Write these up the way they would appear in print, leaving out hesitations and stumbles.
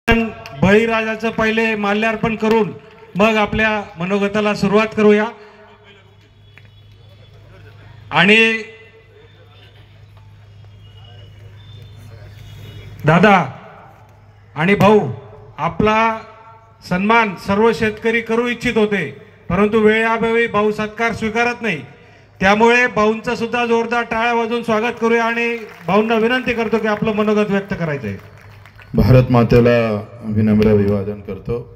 बळीराजाचं पहिले माल्यार्पण करून मग आपल्या मनोगताला सुरुवात करूया। आणि दादा आणि भाऊ, आपला सन्मान सर्व शेतकरी करू इच्छित होते, परंतु वेळेअभावी भाऊ सत्कार स्वीकारत नाही। त्यामुळे भाऊंचं सुद्धा जोरदार टाळ्या वाजवून स्वागत करूया आणि भाऊंना विनंती करतो की आपलं मनोगत व्यक्त करायचं आहे। भारत मातेला विनम्र अभिवादन करतो।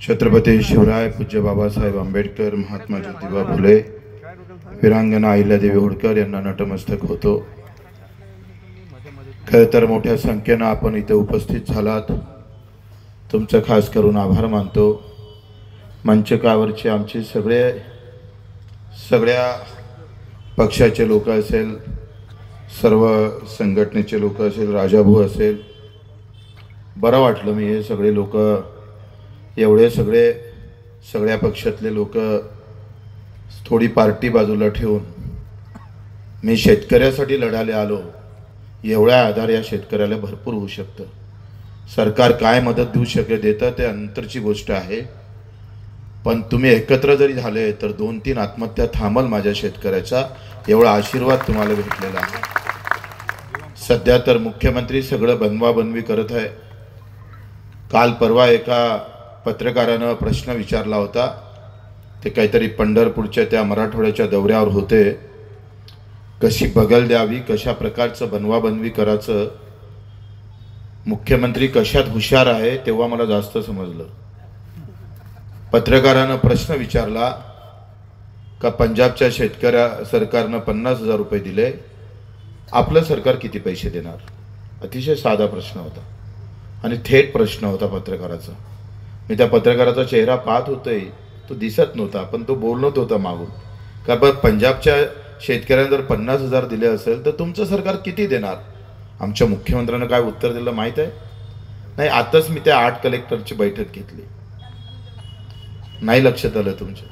छत्रपती शिवराय, पूज्य बाबासाहेब आंबेडकर, महात्मा ज्योतिबा फुले, वीरांगना अहिल्यादेवी होळकर यांना नतमस्तक होतो। खरं तर मोठ्या संख्येने आपण इथे उपस्थित झालात, तुमचं खास करून आभार मानतो। मंचकावरचे आमचे सगळ्या पक्षाचे लोक असेल, सर्व संघटनेचे लोक असेल, राजाभाऊ असेल, बरं वाटलं मी हे सगळे लोक एवढे सगळ्या पक्षातले लोक थोडी पार्टी बाजूला ठेवून मी शेतकऱ्यासाठी लढायला आलो, एवढ्या आधार या शेतकऱ्याला भरपूर होऊ शकतं। सरकार काय मदत देऊ शकेल देतं ते अंतरची गोष्ट आहे, पण तुम्ही एकत्र जरी झाले तर 2-3 आत्महत्या थांबल माझ्या शेतकऱ्याचा, एवढा आशीर्वाद तुम्हाला भेटलेला आहे। सध्या तर मुख्यमंत्री सगळं बनवाबनवी करत आहे। काल परवा एका पत्रकारानं प्रश्न विचारला होता, ते काहीतरी पंढरपूरच्या त्या मराठवाड्याच्या दौऱ्यावर होते, कशी बगल द्यावी, कशा प्रकारचं बनवाबनवी करायचं, मुख्यमंत्री कशात हुशार आहे तेव्हा मला जास्त समजलं। पत्रकारानं प्रश्न विचारला का पंजाबच्या सरकारनं 50,000 रुपये दिले, आपलं सरकार किती पैसे देणार? अतिशय साधा प्रश्न होता आणि थेट प्रश्न होता पत्रकाराचा। मी त्या पत्रकाराचा चेहरा पाहत होते, तो दिसत नव्हता पण तो बोलत होता मागून का पंजाबच्या शेतकऱ्यांना जर 50,000 दिले असेल तर तुमचं सरकार किती देणार? आमच्या मुख्यमंत्र्यांना काय उत्तर दिलं माहीत आहे? नाही, आताच मी त्या 8 कलेक्टरची बैठक घेतली। नाही लक्षात आलं तुमच्या?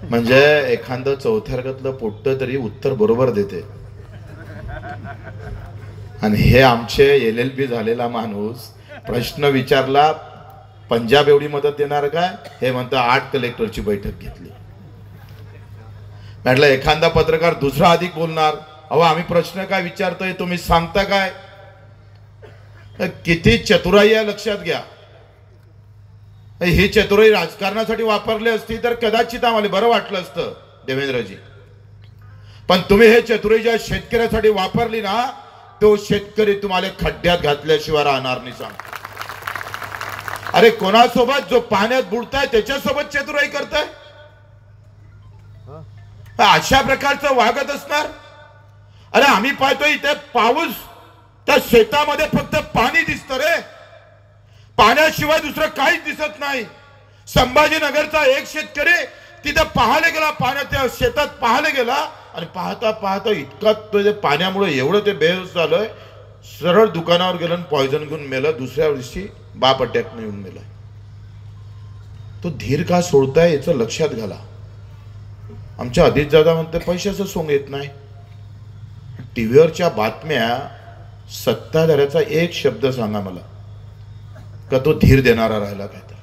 म्हणजे एखादं चौथ्या वर्गातलं पोट्ट तरी उत्तर बरोबर देते, आणि हे आमचे LLB झालेला माणूस प्रश्न विचारला, पंजाब एवढी मदत देणार काय? हे म्हणतं 8 कलेक्टरची बैठक घेतली। म्हटलं एखादा पत्रकार दुसरा अधिक बोलणार, अहो आम्ही प्रश्न काय विचारतोय तुम्ही सांगता काय? किती चतुराई आहे लक्षात घ्या। ही चतुराई राजकारणासाठी वापरली असती तर कदाचित आम्हाला बरं वाटलं असतं देवेंद्रजी, पण तुम्ही हे चतुराई ज्या शेतकऱ्यासाठी वापरली ना, तो शेतकरी तुम्हाला खड्ड्यात घातल्याशिवाय राहणार नाही। सांग, अरे कोणासोबत जो पाण्यात बुडताय त्याच्यासोबत चतुराई करताय? अशा प्रकारचं वागत असणार? अरे आम्ही पाहतोय इथे पाऊस, त्या शेतामध्ये फक्त पाणी दिसतं रे, पाण्याशिवाय दुसरं काहीच दिसत नाही। संभाजीनगरचा एक शेतकरी तिथे पाहायला गेला, पाण्यात त्या शेतात पाहायला गेला, आणि पाहता पाहता इतका तो पाण्यामुळे एवढं ते बेहोश झालंय, सरळ दुकानावर गेलं आणि पॉइझन घेऊन मेलं। दुसऱ्या दिवशी बाप अटॅकने येऊन मेला। तो धीर का सोडताय याचं लक्षात घाला। आमच्या अजित दादा म्हणते पैशाचं सोंग येत नाही। टीव्हीवरच्या बातम्या, सत्ताधाऱ्याचा एक शब्द सांगा मला का तो धीर देणारा राहिला काय? तर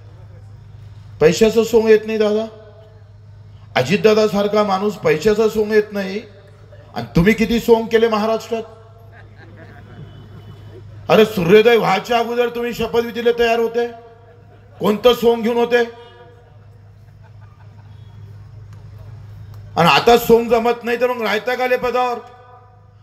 पैशाचं सोंग येत नाही दादा। अजितदादा सारखा माणूस पैशाचं सोंग येत नाही, आणि तुम्ही किती सोंग केले महाराष्ट्रात? अरे सूर्योदय व्हायच्या अगोदर तुम्ही शपथविधीला तयार होते, कोणतं सोंग घेऊन होते? आणि आता सोंग जमत नाही तर मग राहता का पदावर?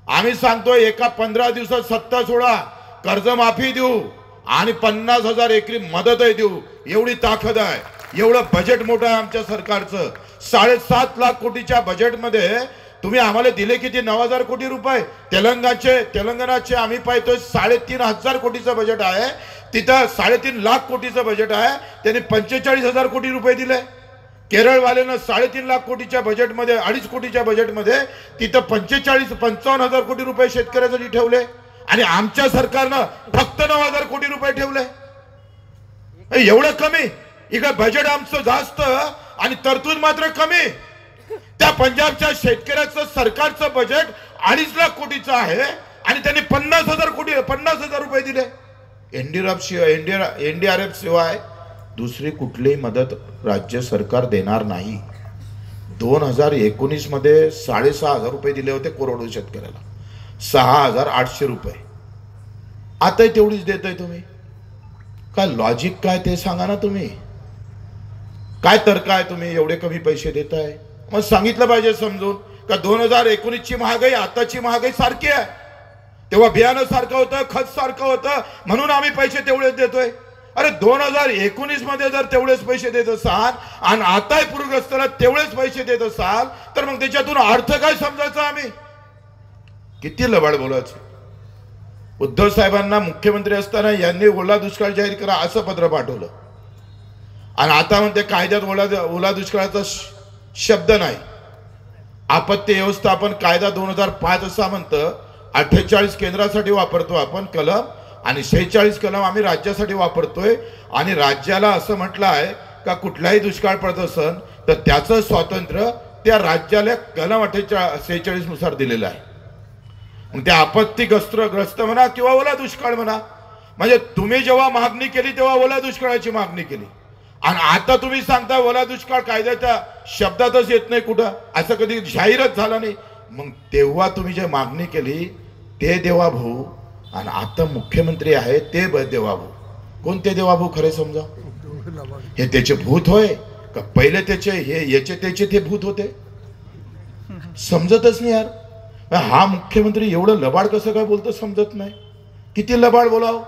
आम्ही सांगतोय एका 15 दिवसात सत्ता सोडा, कर्जमाफी देऊ आणि 50,000 एकरी मदतही देऊ, एवढी ताकद आहे। एवढं बजेट मोठं आहे आमच्या सरकारचं। 7.5 लाख कोटीच्या बजेटमध्ये तुम्ही आम्हाला दिले किती? 9,000 कोटी रुपये। तेलंगणाचे आम्ही पाहतोय 3,500 कोटीचं बजेट आहे, तिथं 3.5 लाख कोटीचं बजेट आहे, त्यांनी 45,000 कोटी रुपये दिले। केरळवाल्यानं 3.5 लाख कोटीच्या बजेटमध्ये, 2.5 कोटीच्या बजेटमध्ये तिथं 55,000 कोटी रुपये शेतकऱ्यासाठी ठेवले, आणि आमच्या सरकारनं फक्त 9,000 कोटी रुपये ठेवले। एवढं कमी? इकडे बजेट आमचं जास्त आणि तरतूद मात्र कमी। त्या पंजाबच्या शेतकऱ्याचं सरकारचं बजेट 2.5 लाख कोटीचं आहे, आणि त्यांनी 50,000 रुपये दिले. NDRF शिवाय दुसरी कुठलीही मदत राज्य सरकार देणार नाही. 2019 मध्ये 6,500 रुपये दिले होते कोरडवाहू शेतकऱ्याला, 6,800 रुपये. आताही तेवढीच देताय तुम्ही. काय लॉजिक काय ते सांगा ना तुम्ही. काय तर्क आहे तुम्ही एवढे कमी पैसे देताय? मग सांगितलं पाहिजे समजून का 2019 ची महागाई आताची महागाई सारखी आहे. तेव्हा बियाणं सारखं होतं, खत सारखं होतं, म्हणून आम्ही पैसे तेवढेच देतोय. अरे 2019 मध्ये जर तेवढेच पैसे देत असाल आणि आताही पूरग्रस्ताला तेवढेच पैसे देत असाल तर मग त्याच्यातून अर्थ काय समजायचा? आम्ही किती लबाड बोलायचं. उद्धव साहेबांना मुख्यमंत्री असताना यांनी ओला दुष्काळ जाहीर करा असं पत्र पाठवलं आणि आता म्हणते कायद्यात ओला दुष्काळाचा शब्द नाही. आपत्ती व्यवस्थापन कायदा 2005 असा म्हणतं. 48 केंद्रासाठी वापरतो आपण कलम आणि 46 कलम आम्ही राज्यासाठी वापरतोय. आणि राज्याला असं म्हटलं आहे का कुठलाही दुष्काळ पडत असेल तर त्याचं स्वातंत्र्य त्या राज्याला कलम 46 नुसार दिलेलं आहे. मग त्या आपत्तीग्रस्त म्हणा किंवा ओला दुष्काळ म्हणा, म्हणजे तुम्ही जेव्हा मागणी केली तेव्हा ओला दुष्काळाची मागणी केली आणि आता तुम्ही सांगता ओला दुष्काळ कायद्याच्या शब्दातच येत नाही कुठं, असं कधी जाहीरच झालं नाही. मग तेव्हा तुम्ही जे मागणी केली ते देवाभाऊ आणि आता मुख्यमंत्री आहे ते देवाभाऊ. कोणते देवाभाऊ खरे समजा? हे त्याचे भूत होय का पहिले त्याचे हे याचे त्याचे ते भूत होते? समजतच नाही यार. हा मुख्यमंत्री एवढं लबाड कसं काय बोलतो समजत नाही. किती लबाड बोलाव.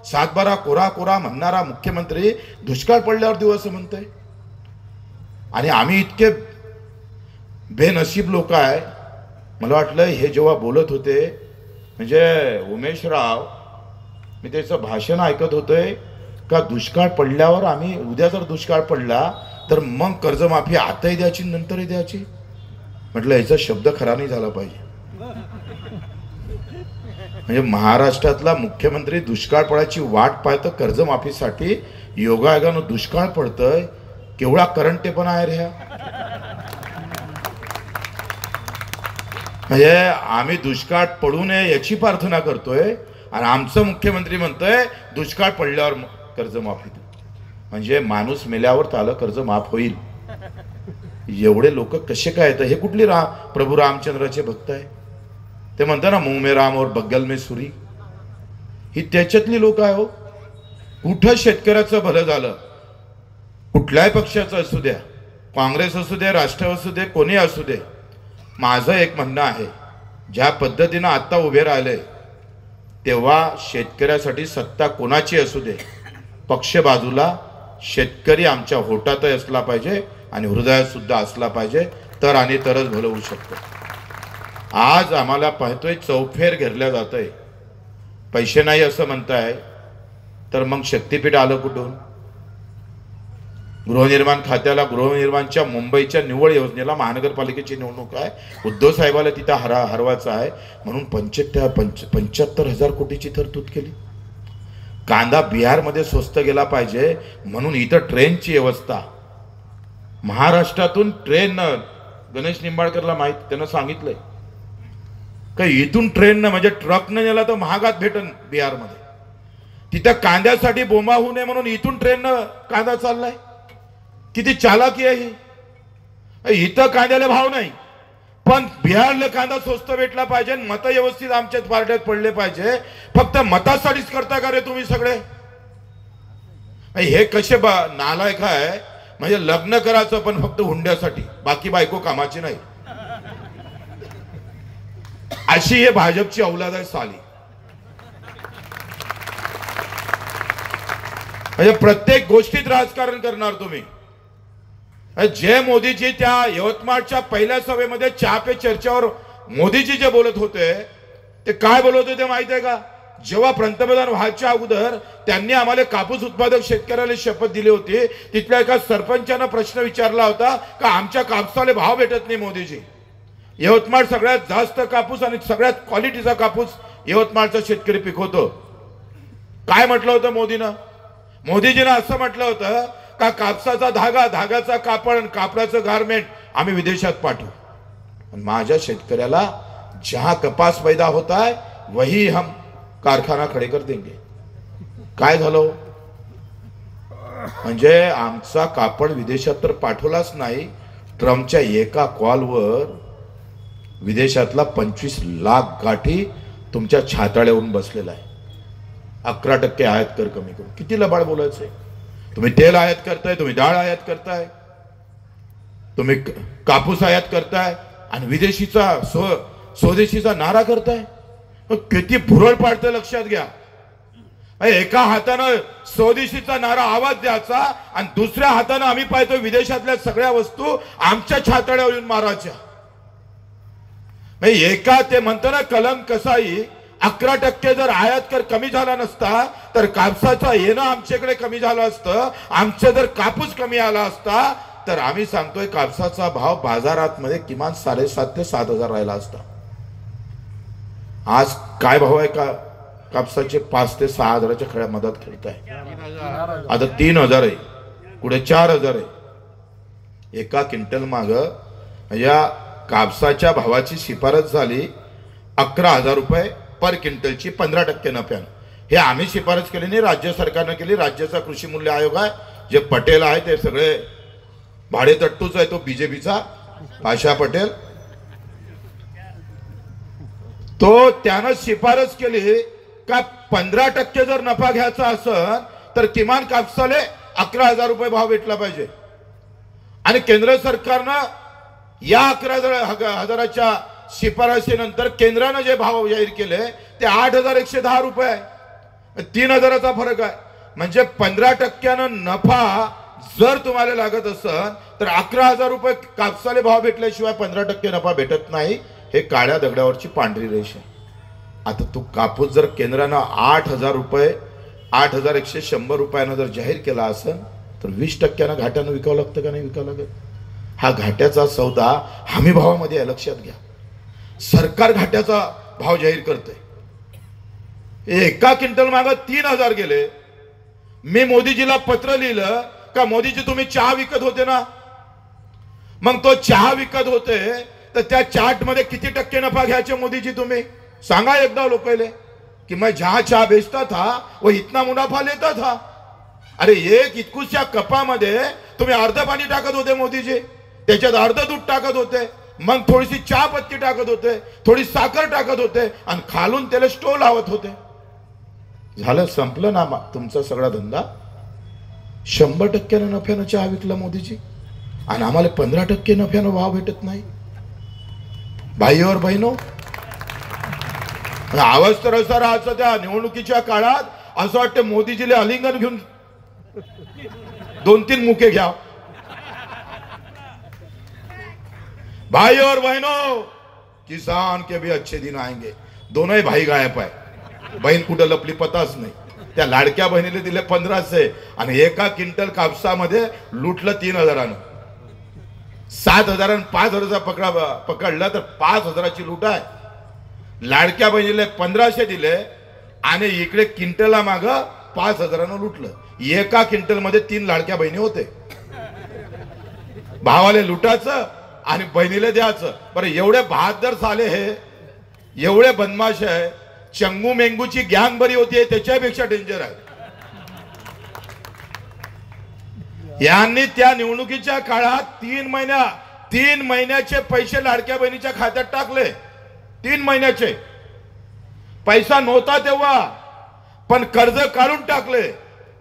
7/12 कोरा कोरा म्हणणारा मुख्यमंत्री दुष्काळ पडल्यावर दिवस म्हणतोय. आणि आम्ही इतके बेनसीब लोक आहे. मला वाटलं हे जेव्हा बोलत होते म्हणजे उमेश राव, मी त्याचं भाषण ऐकत होतोय का दुष्काळ पडल्यावर आम्ही उद्या जर दुष्काळ पडला तर मग कर्जमाफी आताही द्यायची नंतरही द्यायची. म्हटलं याचा शब्द खरा नाही झाला पाहिजे. म्हणजे महाराष्ट्रातला मुख्यमंत्री दुष्काळ पडायची वाट पाहतं कर्जमाफीसाठी. योगायोगानं दुष्काळ पडतंय. केवढा करंटेपणा आहे रे. म्हणजे आम्ही दुष्काळ पडू नये याची प्रार्थना करतोय आणि आमचं मुख्यमंत्री म्हणतोय दुष्काळ पडल्यावर कर्जमाफी. म्हणजे माणूस मेल्यावर त्याला कर्ज माफ होईल. एवढे लोक कसे काय येतं? हे कुठली प्रभू रामचंद्राचे भक्त आहे? ते म्हणतात ना मुंह में राम और बगल में सुरी. ही त्याच्यातली लोक आहे हो. कुठं शेतकऱ्याचं भलं झालं? कुठल्याही पक्षाचं असू द्या, काँग्रेस असू दे, राष्ट्र असू दे, कोणी असू दे. माझं एक म्हणणं आहे, ज्या पद्धतीनं आता उभे राहिले तेव्हा शेतकऱ्यासाठी सत्ता कोणाची असू दे, पक्ष बाजूला, शेतकरी आमच्या होटातही असला पाहिजे आणि हृदयात सुद्धा असला पाहिजे. तर आणि तरच भलं होऊ शकतं. आज आम्हाला पाहतोय चौफेर घेरल्या जातंय. पैसे नाही असं म्हणताय तर मग शक्तीपीठ आलं कुठून? गृहनिर्माण खात्याला, गृहनिर्माणच्या मुंबईच्या निवड योजनेला महानगरपालिकेची निवडणूक आहे. उद्धव साहेबाला तिथं हरवायचं आहे म्हणून 75,000 कोटीची तरतूद केली. कांदा बिहारमध्ये स्वस्त गेला पाहिजे म्हणून इथं ट्रेनची व्यवस्था. महाराष्ट्रातून ट्रेन, गणेश निंबाळकरला माहित, त्यानं सांगितलंय का इथून ट्रेननं म्हणजे ट्रकनं नेला तर महागात भेटन बिहारमध्ये. तिथं कांद्यासाठी बोंबा होऊ नये म्हणून इथून ट्रेननं कांदा चाललाय. किती चालाकी आहे ही. इथं कांद्याला भाव नाही पण बिहारला कांदा स्वस्त भेटला पाहिजे. मतं व्यवस्थित आमच्याच पार्ट्यात पडले पाहिजे. फक्त मतासाठीच करता का रे तुम्ही सगळे? हे कसे नालायक आहे. म्हणजे लग्न करायचं पण फक्त हुंड्यासाठी, बाकी बायको कामाची नाही. अशी हे भाजपची औलाद आहे साली. म्हणजे प्रत्येक गोष्टीत राजकारण करणार तुम्ही. जे मोदीजी त्या यवतमाळच्या पहिल्या सभेमध्ये चहा पे चर्चावर मोदीजी जे बोलत होते ते काय बोलत होते माहिती आहे का? जेव्हा पंतप्रधान व्हायच्या अगोदर त्यांनी आम्हाला कापूस उत्पादक शेतकऱ्याला शपथ दिली होती. तिथल्या एका सरपंचानं प्रश्न विचारला होता का आमच्या कापसाला भाव भेटत नाही मोदीजी. यवतमाळ सगळ्यात जास्त कापूस आणि सगळ्यात क्वालिटीचा कापूस यवतमाळचा शेतकरी पिकवतो. काय म्हटलं होतं मोदीनं? मोदीजीनं असं म्हटलं होतं का कापसाचा धागा, धागाचा कापड आणि कापडाचं गारमेंट आम्ही विदेशात पाठवू. माझ्या शेतकऱ्याला जहां कपास पैदा होता है वही हम कारखाना खडे कर देंगे. काय झालं हो? म्हणजे आमचा कापड विदेशात तर पाठवलाच नाही, ट्रम्पच्या एका कॉलवर विदेशातला 25 लाख गाठी तुमच्या छाताळ्यावरून बसलेला आहे. 11% आयात कर कमी करून. किती लबाड बोलायचंय? तुम्ही तेल आयात करताय, तुम्ही डाळ आयात करताय, तुम्ही कापूस आयात करताय आणि विदेशीचा स्वदेशीचा नारा करताय. किती भुरळ पाडतं लक्षात घ्या. एका हातानं स्वदेशीचा नारा आवाज द्यायचा आणि दुसऱ्या हातानं आम्ही पाहतो विदेशातल्या सगळ्या वस्तू आमच्या छाताड्यावर येऊन मारायच्या. एका ते म्हणतो ना कलम कसाई, 11% जर आयात कर कमी झाला नसता तर कापसाचा येणं आमच्याकडे कमी झालं असतं. आमचं जर कापूस कमी आला असता तर आम्ही सांगतोय कापसाचा भाव बाजारात मध्ये किमान 7,500 ते 7,000 राहिला असता. आज काय भाव आहे का कापसाचे? 5 ते 6 हजाराच्या खड्या मधात खेळताय. आता 3,000 आहे, पुढे 4,000 आहे. एका क्विंटल माग या कापसाच्या भावाची शिफारस झाली 11,000 रुपये पर क्विंटलची 15% नफ्यानं. हे आम्ही शिफारस केली नाही, राज्य सरकारनं केली. राज्याचा कृषी मूल्य आयोग आहे, जे पटेल आहे ते सगळे भाडेतट्टूच आहे, तो बीजेपीचा आशा पटेल, तो त्यानं शिफारस केली का 15% जर नफा घ्यायचा असेल तर किमान कापसाले 11,000 रुपये भाव भेटला पाहिजे. आणि केंद्र सरकारनं या 11,000च्या शिफारसीनंतर केंद्रानं जे भाव जाहीर केले ते 8,110 रुपये आहे. 3,000चा फरक आहे. म्हणजे 15% नफा जर तुम्हाला लागत असेल तर 11,000 रुपये कापसाले भाव भेटल्याशिवाय 15% नफा भेटत नाही. हे काळ्या दगडावरची पांढरी रेष आहे. आता तू कापूस जर केंद्रानं 8,000 रुपये 8,100 रुपयानं जर जाहीर केला असेल तर 20% घाट्यानं विकावं लागतं का नाही विकावं लागत? हा घाट्याचा सौदा हमी भावामध्ये आहे, लक्षात घ्या. सरकार घाट्याचा भाव जाहीर करते. एका क्विंटल मागे 3,000 गेले. मी मोदीजीला पत्र लिहिलं का मोदीजी तुम्ही चहा विकत होते ना, मग तो चहा विकत होते तर त्या चार्ट मध्ये किती टक्के नफा घ्यायचे मोदीजी तुम्ही सांगा एकदा लोकांना कि मैं जहां चाह बेचता था वो इतना मुनाफा लेता था. अरे एक इतकुशा कपामध्ये तुम्ही अर्ध पाणी टाकत होते मोदीजी, त्याच्यात अर्ध दूध टाकत होते, मग थोडीशी चहा पत्ती टाकत होते, थोडी साखर टाकत होते आणि खालून त्याला स्टोव लावत होते. झालं, संपलं ना तुमचा सगळा धंदा. 100% नफ्यानं चहा विकला मोदीजी आणि आम्हाला 15% नफ्यानं भाव भेटत नाही. भाई और बहिणो, आवाज तर असा राहायचा त्या निवडणुकीच्या काळात असं वाटतं मोदीजीला अलिंगन घेऊन 2-3 मुके घ्या. भाई और बहनों, किसान के भी अच्छे दिन आएंगे. दोनों भाई गायब आहे, बहीण कुठं लपली पताच नाही. त्या लाडक्या बहिणीला दिले 1,500 आणि एका क्विंटल कापसामध्ये लुटलं 3,000. 7,000 5,000चा पकडला तर 5,000ची लूट आहे. लाडक्या बहिणीला 1,500 दिले आणि इकडे क्विंटला माग 5,000 लुटलं. एका क्विंटल मध्ये 3 लाडक्या बहिणी होते. भावाले लुटायचं आणि बहिणीला द्यायचं. बरं, एवढे बहादर साले हे, एवढे बदमाश आहे. चंगू मेंगूची गँग बरी होती, त्याच्यापेक्षा डेंजर आहे. यांनी त्या निवडणुकीच्या काळात 3 महिन्याचे पैसे लाडक्या बहिणीच्या खात्यात टाकले. 3 महिन्याचे पैसा नव्हता तेव्हा, पण कर्ज काढून टाकले.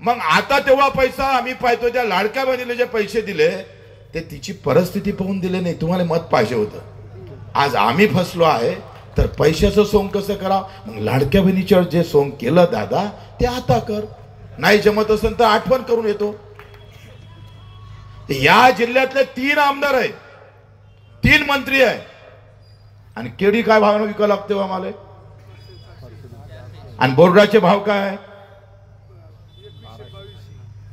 मग आता तेव्हा पैसा आम्ही पाहतो त्या लाडक्या बहिणीला जे पैसे दिले ते तिची परिस्थिती पाहून दिले नाही. तुम्हाला मत पाहिजे होतं. आज आम्ही फसलो आहे तर पैशाचं सोंग कसं करा. मग लाडक्या बहिणीच्यावर जे सोंग केलं दादा ते आता कर. नाही जमत असेल तर आठवण करून येतो. या जिल्ह्यातले 3 आमदार आहे, 3 मंत्री आहे आणि केळी काय भावानं विकावं लागते आम्हाला. आणि बोर्डाचे भाव काय?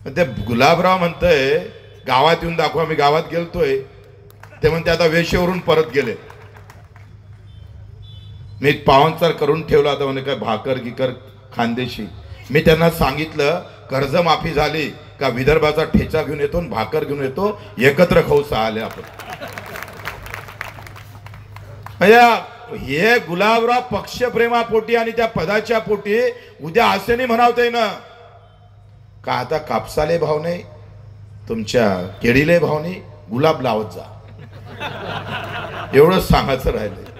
ते गुलाबराव म्हणतंय गावात येऊन दाखवा. मी गावात गेलतोय ते म्हणते आता वेशेवरून परत गेले. मी पाहुणचार करून ठेवला होता म्हणे काय भाकर गिकर खानदेशी. मी त्यांना सांगितलं कर्जमाफी झाली का विदर्भाचा ठेचा घेऊन येतो, भाकर घेऊन येतो, एकत्र खाऊ. सहा आले आपण. हे गुलाबराव पक्षप्रेमापोटी आणि त्या पदाच्या पोटी उद्या असं नाही म्हणावतंय ना का आता कापसाले भाव नाही, तुमच्या केळीले भाव नाही, गुलाब लावत जा, एवढंच सांगायचं राहिलंय.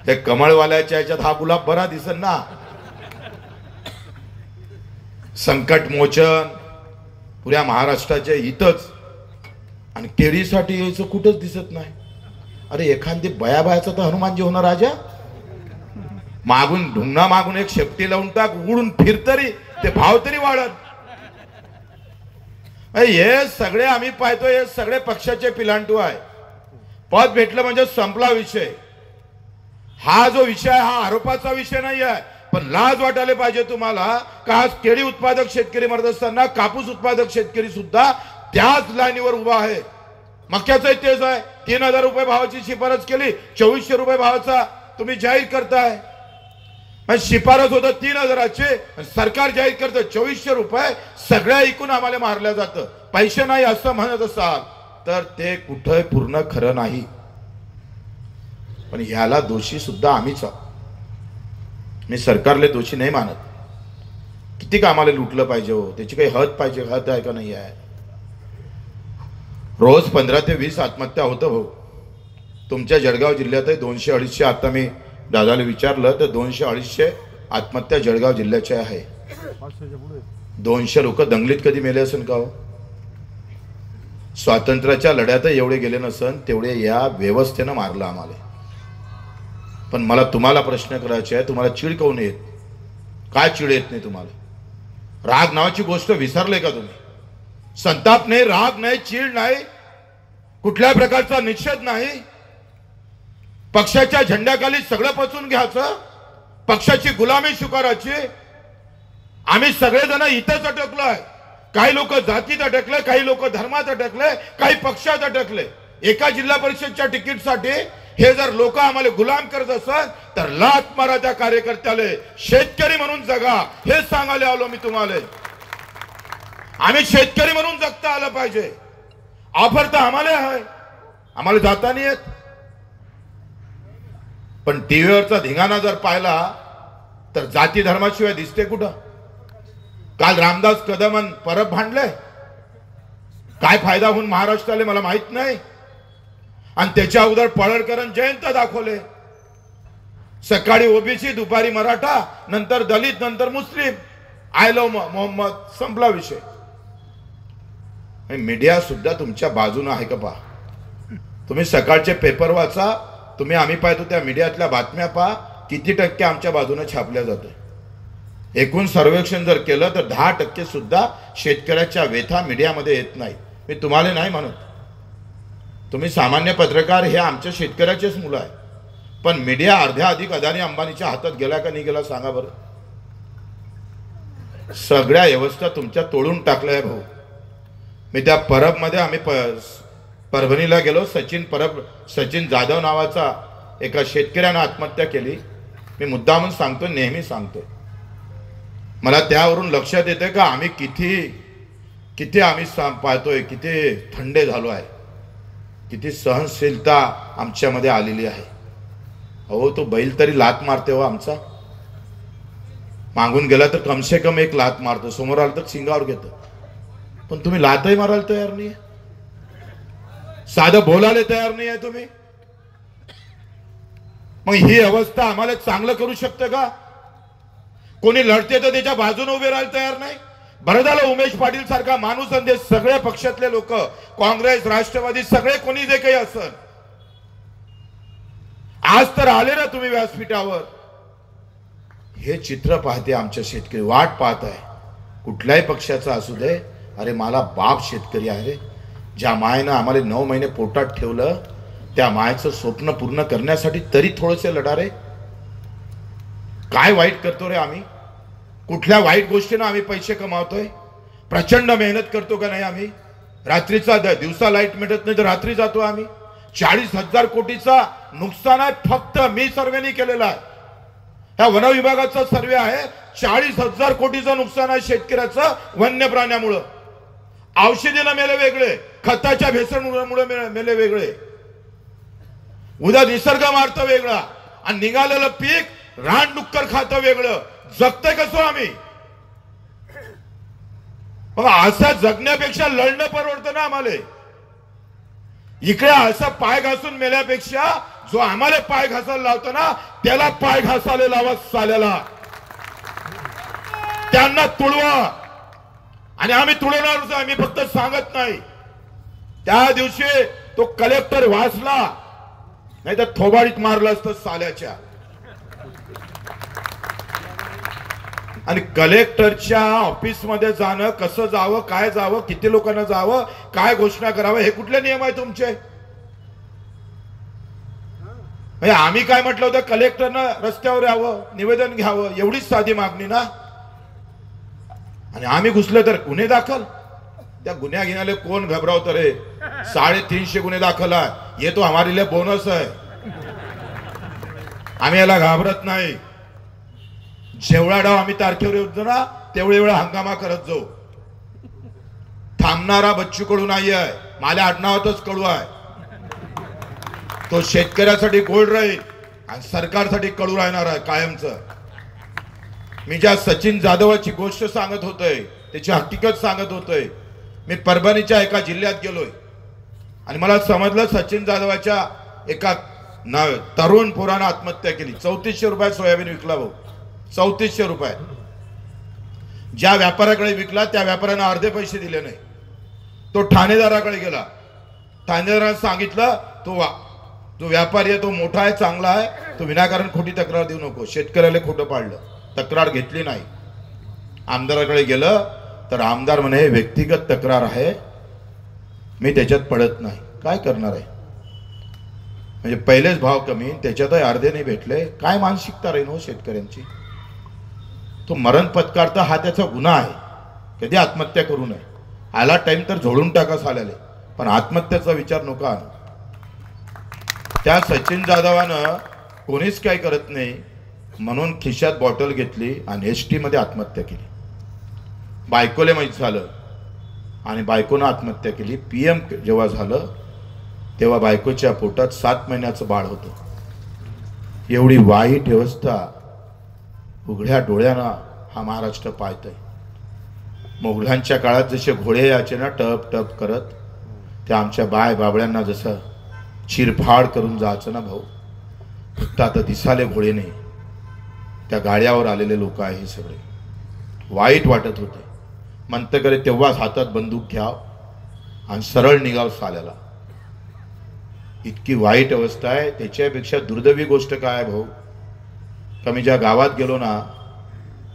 त्या कमळवाल्याच्या ह्याच्यात हा गुलाब बरा दिसत ना. संकट मोचन पुऱ्या महाराष्ट्राच्या इथंच, आणि केळीसाठी यायचं कुठंच दिसत नाही. अरे एखादी बयाबायाचा तर हनुमानजी होणार राजा, मागून ढुंगणा मागून एक शेपटी लावून टाक, उडून फिर तरी ते भाव तरी वाढत. हे सगळे आम्ही पाहतो, हे सगळे पक्षाचे पिलांटू आहे. पद भेटलं म्हणजे संपला विषय. हा जो विषय हा आरोपाचा विषय नाही आहे, पण लाज वाटायला पाहिजे तुम्हाला का आज केळी उत्पादक शेतकरी मरत असताना कापूस उत्पादक शेतकरी सुद्धा त्याच लाईनीवर उभा आहे. मक्याचं तेच आहे, 3000 रुपये भावाची शिफारस केली, 2400 रुपये भावाचा तुम्ही जाहीर करताय. शिफारस होतं 3000ची, सरकार जाहीर करतं 2400 रुपये. सगळ्या ऐकून आम्हाला मारल्या जातं. पैसे नाही असं म्हणत असाल तर ते कुठं पूर्ण खरं नाही. पण ह्याला दोषी सुद्धा आम्हीच आहोत. मी सरकारले दोषी नाही मानत. किती कामाला लुटलं पाहिजे हो, त्याची काही हद पाहिजे, हद आहे का नाही आहे. रोज 15 ते 20 आत्महत्या होतं भाऊ. तुमच्या जळगाव जिल्ह्यातही 200-250. आता मी दादाला विचारलं तर 200-250 आत्महत्या जळगाव जिल्ह्याच्या आहे. 200 लोक दंगलीत कधी मेले असेल का हो? स्वातंत्र्याच्या लढ्यात एवढे गेले नसन तेवढे या व्यवस्थेनं मारलं आम्हाला. पण मला तुम्हाला प्रश्न करायचे आहे, तुम्हाला चीड काऊन येत? काय चीड येत नाही तुम्हाला? राग नावाची गोष्ट विसरले का तुम्ही? संताप नाही, राग नाही, चीड नाही, कुठल्या प्रकारचा निषेध नाही. पक्षाच्या झेंड्याखाली सगळं पचून घ्यायचं, पक्षाची गुलामी स्वीकारायची. आम्ही सगळेजण इथंच अटकलोय. काही लोक जातीत अटकले, काही लोक धर्मात अटकले, काही पक्षात अटकले. एका जिल्हा परिषदच्या तिकीटसाठी हे जर लोक आम्हाला गुलाम करत असत तर लाथ मारा त्या कार्यकर्त्याला. शेतकरी म्हणून जगा हे सांगायला आलो मी तुम्हाला. आम्ही शेतकरी म्हणून जगता आलं पाहिजे. ऑफर तर आम्हाला आहे, आम्हाला जाता नाही येत. पण टीव्हीवरचा धिंगाणा जर पाहिला तर जाती धर्माशिवाय दिसते कुठं? काल रामदास कदमन परब भांडले, काय फायदा होऊन महाराष्ट्राला मला माहित नाही. आणि त्याच्या अगोदर पळळकरण जयंत दाखवले. सकाळी ओबीसी, दुपारी मराठा, नंतर दलित, नंतर मुस्लिम. आय लव्ह मोहम्मद, संपला विषय. मीडिया सुद्धा तुमच्या बाजूने आहे का पहा. तुम्ही सकाळचे पेपर वाचा, तुम्ही आम्ही पाहतो त्या मीडियातल्या बातम्या पहा, किती टक्के आमच्या बाजूने छापल्या जाते. एकूण सर्वेक्षण जर केलं तर 10% सुद्धा शेतकऱ्याच्या व्यथा मीडियामध्ये येत नाही. मी तुम्हाला नाही म्हणत, तुम्ही सामान्य पत्रकार हे आमच्या शेतकऱ्याचेच मुलं आहे. पण मीडिया अर्ध्या अधिक अदानी अंबानीच्या हातात गेला का नाही गेला सांगा बरं. सगळ्या व्यवस्था तुमच्या तोडून टाकल्या आहे भाऊ. मी त्या परबमध्ये आम्ही परभणीला गेलो. सचिन जाधव नावाचा एका शेतकऱ्यानं आत्महत्या केली. मी मुद्दामून सांगतो, नेहमी सांगतो. मला त्यावरून लक्षात येते का आम्ही किती आम्ही पाहतोय, किती थंडे झालो आहे, किती सहनशीलता आमच्यामध्ये आलेली आहे. अहो तो बैल तरी लात मारते हो आमचा. मागून गेला तर कमसे कम एक लात मारतो, समोर आलं तर शिंगावर घेतो. पण तुम्ही लातही मारायला तयार नाही, साधं बोलायला तयार नाही आहे तुम्ही. मग ही अवस्था आम्हाला चांगलं करू शकते का? कोणी लढते तर त्याच्या बाजूने उभे राहायला तयार नाही. बरं झालं उमेश पाटील सारखा माणूस आणि सगळ्या पक्षातले लोक, काँग्रेस, राष्ट्रवादी, सगळे कोणी जे काही असत, आज तर आले ना तुम्ही व्यासपीठावर. हे चित्र पाहते आमच्या शेतकरी, वाट पाहत आहे कुठल्याही पक्षाचा असू दे. अरे मला बाप शेतकरी आहे रे. ज्या मायेनं आम्हाला 9 महिने पोटात ठेवलं त्या मायेचं स्वप्न पूर्ण करण्यासाठी तरी थोडेसे लढा रे. काय वाईट करतो रे आम्ही? कुठल्या वाईट गोष्टीनं आम्ही पैसे कमावतोय? प्रचंड मेहनत करतो का नाही आम्ही? रात्रीचा दिवसा लाईट मिळत नाही तर रात्री जातो आम्ही. 40,000 कोटीचा नुकसान आहे फक्त मी सर्वेनी केलेला आहे. ह्या वन विभागाचा सर्वे आहे. 40,000 कोटीचं नुकसान आहे शेतकऱ्याचं वन्य प्राण्यामुळं. औषधीला मेले वेगळे, खताच्या भेसळमुळे मेले वेगळे. उद्या निसर्ग मारतं वेगळा आणि निघालेलं पीक रानडुक्कर खातं वेगळं. जगतंय कसं आम्ही? मग असं जगण्यापेक्षा लढणं परवडतं ना आम्हाला. इकडे असं पाय घासून मेल्यापेक्षा जो आम्हाला पाय घासायला लावतो ना त्याला पाय घासायला लावा साल्याला. त्यांना तुळवा. आणि आम्ही तुळवणारच. आम्ही फक्त सांगत नाही. त्या दिवशी तो कलेक्टर वाचला नाही तर थोबाडीत मारलं असतं साल्याच्या. आणि कलेक्टरच्या ऑफिस मध्ये जाणं, कसं जावं, काय जावं, किती लोकांना जावं, काय घोषणा करावं, हे कुठले नियम आहे तुमचे? म्हणजे आम्ही काय म्हटलं होतं, कलेक्टरनं रस्त्यावर यावं, निवेदन घ्यावं, एवढीच साधी मागणी ना. आणि आम्ही घुसलो तर गुन्हे दाखल. त्या गुन्ह्या घेण्याले कोण घबरावतं रे? 350 गुन्हे दाखल आहे. ये तो हमारे लिए बोनस है. आम्ही याला घाबरत नाही. जेवढा डाव आम्ही तारखेवर येतो ना तेवढे वेळा हंगामा करत जाऊ. थांबणारा बच्चू कडू नाही आहे. माझ्या आडनावातच कडू आहे. तो शेतकऱ्यासाठी गोड राहील आणि सरकारसाठी कडू राहणार आहे कायमचं. मी ज्या सचिन जाधवाची गोष्ट सांगत होतोय त्याची हकीकत सांगत होतोय. मी परभणीच्या एका जिल्ह्यात गेलोय आणि मला समजलं सचिन जाधवाच्या एका तरुण पोरानं आत्महत्या केली. 3400 रुपये सोयाबीन विकला भाऊ. 3400 रुपये. ज्या व्यापाऱ्याकडे विकला त्या व्यापाऱ्यानं अर्धे पैसे दिले नाही. तो ठाणेदाराकडे गेला. ठाणेदारानं सांगितलं तो व्यापारी आहे, तो मोठा आहे, चांगला आहे, तो विनाकारण खोटी तक्रार देऊ नको. शेतकऱ्याला खोटं पाडलं. तक्रार घेतली नाही. आमदाराकडे गेलं तर आमदार म्हणे व्यक्तिगत तक्रार आहे, मी त्याच्यात पडत नाही. काय करणार आहे? म्हणजे पहिलेच भाव कमी, त्याच्यातही अर्धे नाही भेटले. काय मानसिकता राहील हो शेतकऱ्यांची? तो मरण पत्कारता हा त्याचा गुन्हा आहे. कधी आत्महत्या करू नये. आला टाइम तर झोडून टाका साल्याले, पण आत्महत्याचा विचार नको आणू. त्या सचिन जाधवानं कोणीच काय करत नाही म्हणून खिशात बॉटल घेतली आणि एसटी मध्ये आत्महत्या केली. बायकोले माहीत झालं आणि बायकोनं आत्महत्या केली. PM जेव्हा झालं तेव्हा बायकोच्या पोटात 7 महिन्याचं बाळ होतं. एवढी वाईट व्यवस्था उघड्या डोळ्यानं हा महाराष्ट्र पाहतोय. मोगलांच्या काळात जसे घोडे यायचे ना टप टप करत, त्या आमच्या बाय बाबळ्यांना जसं चिरफाड करून जायचं ना भाऊ. फक्त आता दिसाले घोडे नाही, त्या गाड्यावर आलेले लोक आहे. हे सगळे वाईट वाटत होते. म्हणतं करे तेव्हाच हातात बंदूक घ्याव आणि सरळ निघाव साल्याला. इतकी वाईट अवस्था आहे. त्याच्यापेक्षा दुर्दैवी गोष्ट काय आहे भाऊ, का मी ज्या गावात गेलो ना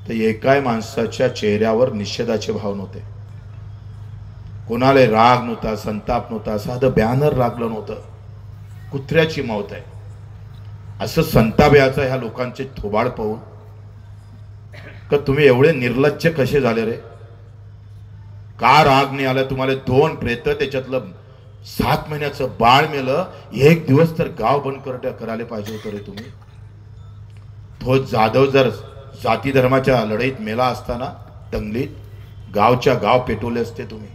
तर एकाही माणसाच्या चेहऱ्यावर निषेधाचे भाव नव्हते. कोणाला राग नव्हता, संताप नव्हता, साधं बॅनर लागलं नव्हतं. कुत्र्याची मौत आहे असं संताप याचा ह्या लोकांचे थोबाड पाहून. का तुम्ही एवढे निर्लज्ज कसे झाले रे? का राग नाही आला तुम्हाला? 2 प्रेत, त्याच्यातलं 7 महिन्याचं बाळ मेलं. 1 दिवस तर गाव बंद करायला पाहिजे होतं रे तुम्ही. तो जाधव जर जाती धर्माच्या लढाईत मेला असताना दंगलीत, गावच्या गाव पेटवले असते तुम्ही.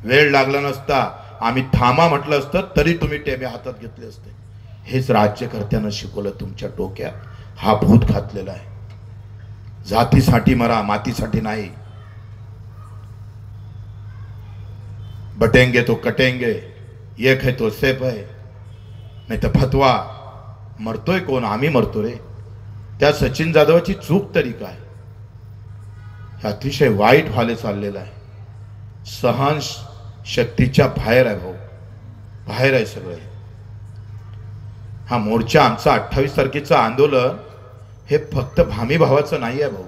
वेळ लागला नसता. आम्ही थांबा म्हटलं असतं तरी तुम्ही टेबे हातात घेतले असते. हेच राज्यकर्त्यांना शिकवलं तुमच्या डोक्यात. हा भूत घातलेला आहे. जातीसाठी मरा, मातीसाठी नाही. बटेंगे तो कटेंगे, एक है तो सेफ है, नाही तर फतवा. मरतोय कोण? आम्ही मरतो रे. त्या सचिन जाधवाची चूक तरी काय? हे अतिशय वाईट व्हायला चाललेलं आहे. सहन शक्तीच्या बाहेर आहे भाऊ, बाहेर आहे सगळं. हा मोर्चा आमचा 28 तारखेचं आंदोलन हे फक्त भामी भावाचं नाही आहे भाऊ.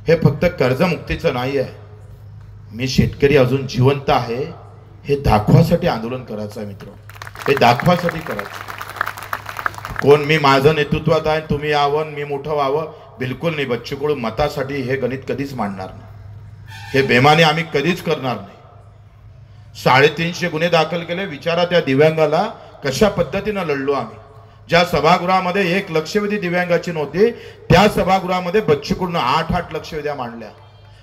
हे फक्त कर्जमुक्तीचं नाही आहे. मी शेतकरी अजून जिवंत आहे हे दाखवासाठी आंदोलन करायचं आहे मित्र. हे दाखवासाठी करायचं. कोण मी माझं नेतृत्वात आहे तुम्ही यावं मी मोठं व्हावं, बिलकुल नाही. बच्चू कडू मतासाठी हे गणित कधीच मांडणार नाही. हे बेमाने आम्ही कधीच करणार नाही. 350 गुन्हे दाखल केले. विचारा त्या दिव्यांगाला कशा पद्धतीनं लढलो आम्ही. ज्या सभागृहामध्ये 1 लक्षवेधी दिव्यांगाची नव्हती त्या सभागृहामध्ये बच्चू कडूनं 8 लक्षवेध्या मांडल्या.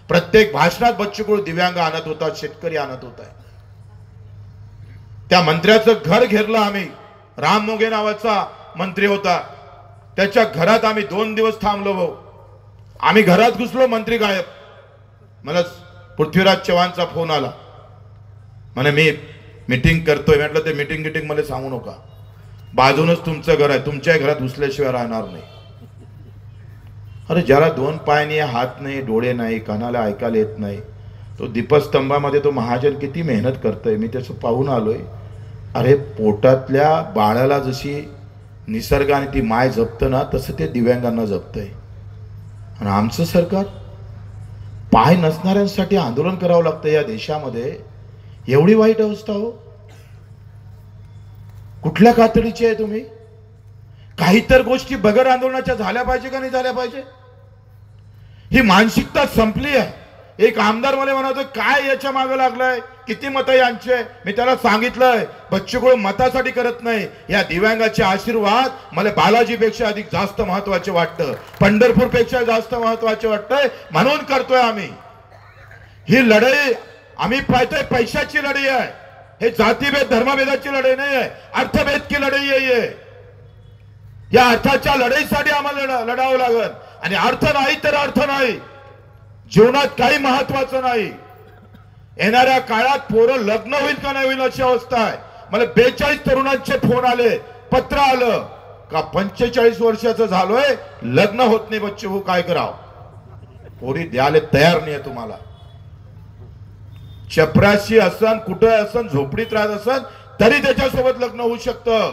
प्रत्येक भाषणात बच्चू कडू दिव्यांग आणत होता, शेतकरी आणत होता. त्या मंत्र्याचं घर घेरलं आम्ही. राम मोघे नावाचा मंत्री होता, त्याच्या घरात आम्ही 2 दिवस थांबलो भाऊ. आम्ही घरात घुसलो, मंत्री गायब. मला पृथ्वीराज चव्हाणचा फोन आला, म्हणे मी मीटिंग करतोय. म्हटलं ते मीटिंग मला सांगू नका, बाजूनच तुमचं घर आहे, तुमच्या घरात घुसल्याशिवाय राहणार नाही. अरे ज्याला 2 पाय नाही, हात नाही, डोळे नाही, कानाला ऐकायला येत नाही, तो दीपस्तंभामध्ये तो महाजन किती मेहनत करतोय, मी त्याचं पाहून आलोय. अरे पोटातल्या बाळाला जशी निसर्गाने ती माय जपतं ना, तसं ते दिव्यांगांना जपतंय. आणि आमचं सरकार पाय नसणाऱ्यांसाठी आंदोलन करावं लागतं या देशामध्ये. एवढी वाईट अवस्था हो. कुठल्या कातडीची आहे तुम्ही? काही तर गोष्टी बगर आंदोलनाच्या झाल्या पाहिजे का नाही झाल्या पाहिजे? ही मानसिकता संपली आहे. एक आमदार मला म्हणतो, काय याच्या मागे लागलाय, किती मतं यांचे. मी त्याला सांगितलंय, बच्चू कडू मतासाठी करत नाही, या दिव्यांगाचे आशीर्वाद मला बालाजीपेक्षा अधिक जास्त महत्वाचे वाटतं, पंढरपूरपेक्षा जास्त महत्वाचे वाटतंय, म्हणून करतोय आम्ही ही लढाई. आम्ही पाहतोय पैशाची लढाई आहे, हे जातीभेद धर्मभेदाची लढाई नाही आहे, अर्थभेद की लढाई आहे. या अर्थाच्या लढाईसाठी आम्हाला लढावं लागेल. आणि अर्थ नाही तर अर्थ नाही, जीवनात काही महत्वाचं नाही. येणाऱ्या काळात पोरं लग्न होईल का नाही होईल अशी अवस्था आहे. मला 42 तरुणांचे फोन आले, पत्र आलं का 45 वर्षाचं झालोय, लग्न होत नाही, बच्चे हो काय करावं. पोरी द्यायला तयार नाही तुम्हाला. चपराशी असन, कुठं असन, झोपडीत राहत असन, तरी त्याच्यासोबत लग्न होऊ शकतं.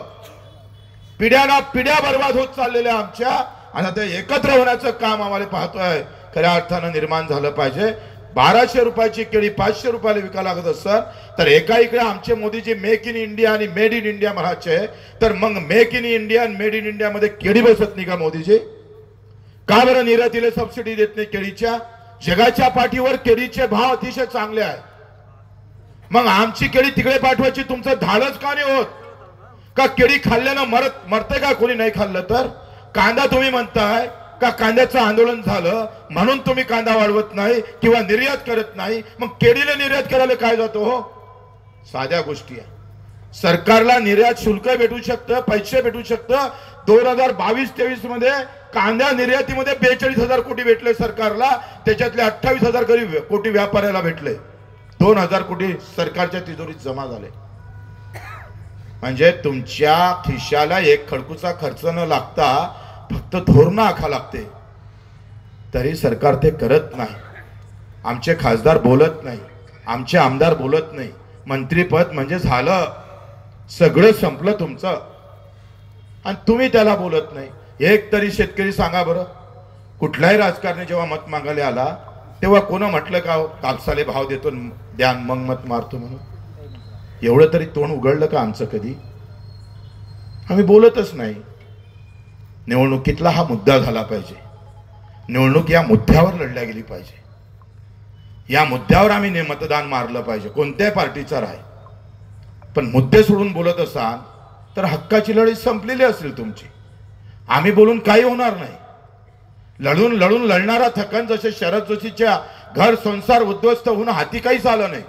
पिढ्याना पिढ्या बर्बाद होत चाललेल्या आमच्या, आणि आता एकत्र होण्याचं काम आम्हाला पाहतोय खऱ्या अर्थानं निर्माण झालं पाहिजे. 1200 रुपयाची केळी 500 रुपयाला विकायला लागत असत तर एका इकडे आमचे मोदीजी मेक इन इंडिया आणि मेड इन इंडिया म्हणायचे, तर मग मेक इन इंडिया आणि मेड इन इंडिया मध्ये केळी बसत नाही का मोदीजी? का बरं निर्यातीला सबसिडी देत नाही केळीच्या? जगाच्या पाठीवर केळीचे भाव अतिशय चांगले आहेत. मग आमची केळी तिकडे पाठवायची तुमचं धाडच का नाही होत? का केळी खाल्ल्यानं मरते का कोणी नाही खाल्लं तर? कांदा तुम्ही म्हणताय का कांद्याचं आंदोलन झालं म्हणून तुम्ही कांदा वाढवत नाही किंवा निर्यात करत नाही, मग केळीला निर्यात करायला काय जातो हो? साध्या गोष्टी आहे. सरकारला निर्यात शुल्क भेटू शकतं, पैसे भेटू शकतं. 2022-23 मध्ये कांदा निर्यातीमध्ये 42,000 कोटी भेटले सरकारला, त्याच्यातले 28,000 कोटी व्यापाऱ्याला भेटले. 2,000 कोटी सरकारच्या तिजोरीत जमा झाले. म्हणजे तुमच्या खिशाला एक खडकूचा खर्च न लागता फक्त धोरण आखा लागते, तरी सरकार ते करत नाही. आमचे खासदार बोलत नाही, आमचे आमदार बोलत नाही. मंत्रीपद म्हणजे झालं, सगळं संपलं तुमचं, आणि तुम्ही त्याला बोलत नाही. एक तरी शेतकरी सांगा बरं, कुठलाही राजकारणी जेव्हा मत मागायला आला तेव्हा कोण म्हटलं का कापसाले भाव देतो द्या मग मत मारतो म्हणून? एवढं तरी तोंड उघडलं का आमचं कधी? आम्ही बोलतच नाही. निवडणुकीतला हा मुद्दा झाला पाहिजे. निवडणूक या मुद्द्यावर लढल्या गेली पाहिजे. या मुद्द्यावर आम्ही मतदान मारलं पाहिजे, कोणत्याही पार्टीचा राय. पण मुद्दे सोडून बोलत असाल तर हक्काची लढाई संपलेली असेल तुमची. आम्ही बोलून काही होणार नाही. लढून लढून लढणारा थकन, जसे शरद जोशीच्या घर संसार उद्ध्वस्त होऊन हाती काहीच आलं नाही.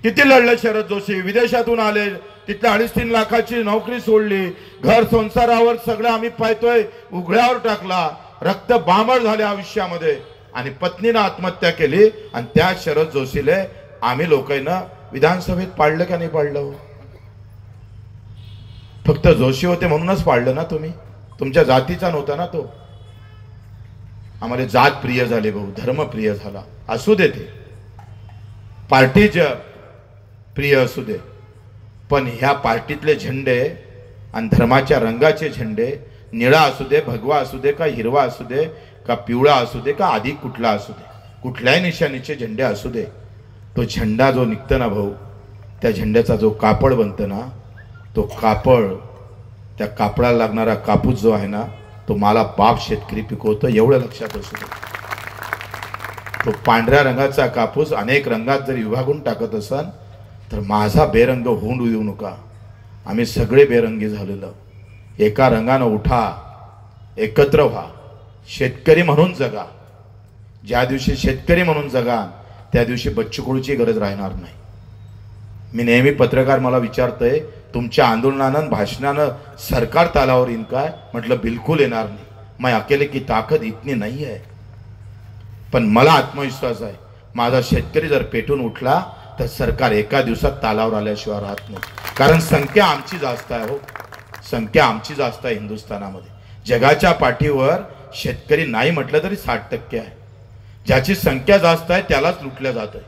किती लढले शरद जोशी, विदेशातून आले, तिथल्या 2.5-3 लाखाची नोकरी सोडली, घर संसारावर सगळं आम्ही पाहतोय उघड्यावर टाकला, रक्त बांबळ झाले आयुष्यामध्ये, आणि पत्नीनं आत्महत्या केली. आणि त्या शरद जोशीले आम्ही लोकांना विधानसभेत पाडलं का नाही पाडलं? फक्त जोशी होते म्हणूनच पाडलं ना तुम्ही? तुमच्या जातीचा नव्हता ना तो. आम्हाला जात प्रिय झाले भाऊ, धर्म प्रिय झाला, असू दे, ते पार्टीच्या प्रिय असू दे, पण ह्या पार्टीतले झेंडे आणि धर्माच्या रंगाचे झेंडे, निळा असू दे, भगवा असू दे, का हिरवा असू दे, का पिवळा असू दे, का अधिक कुठला असू दे, कुठल्याही निशाणीचे झेंडे असू दे, तो झेंडा जो निघतो ना भाऊ, त्या झेंड्याचा जो कापड बनतो ना, तो कापड, त्या कापडाला लागणारा कापूस जो आहे ना, तो मला बाप शेतकरी पिकवतो, एवढं लक्षात असू दे. तो पांढऱ्या रंगाचा कापूस अनेक रंगात जरी विभागून टाकत असाल तर माझा बेरंग होऊन येऊ नका. आम्ही सगळे बेरंगी झालेलो. एका रंगानं उठा, एकत्र व्हा, शेतकरी म्हणून जगा. ज्या दिवशी शेतकरी म्हणून जगा त्या दिवशी बच्चू कडूची गरज राहणार नाही. मी नेहमी पत्रकार मला विचारतंय तुमच्या आंदोलनानं भाषणानं सरकार तालावर येईन काय? म्हटलं बिलकुल येणार नाही. मैं अकेले की ताकद इतनी नहीं है. पण मला आत्मविश्वास आहे माझा शेतकरी जर पेटून उठला तर सरकार एका दिवसात तालावर आल्याशिवाय राहत नाही. कारण संख्या आमची जास्त आहे. हो, संख्या आमची जास्त आहे हिंदुस्थानामध्ये. जगाच्या पाठीवर शेतकरी नाही म्हटलं तरी 60% आहे. ज्याची संख्या जास्त आहे त्यालाच लुटल्या जात आहे.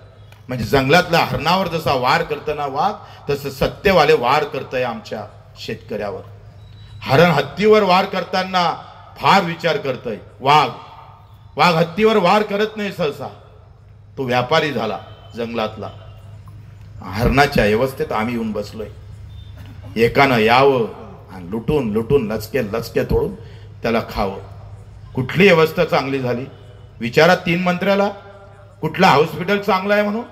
म्हणजे जंगलातल्या हरणावर जसा वार करताना वाघ, तसं सत्तेवाले वार करतंय आमच्या शेतकऱ्यावर. हरण हत्तीवर वार करताना फार विचार करतंय. वाघ हत्तीवर वार करत नाही सहसा. तो व्यापारी झाला जंगलातला. हरणाच्या व्यवस्थेत आम्ही येऊन बसलोय. एकानं यावं आणि लुटून लचके तोडून त्याला खावं. कुठली व्यवस्था चांगली झाली? विचारा 3 मंत्र्याला कुठला हॉस्पिटल चांगला आहे म्हणून.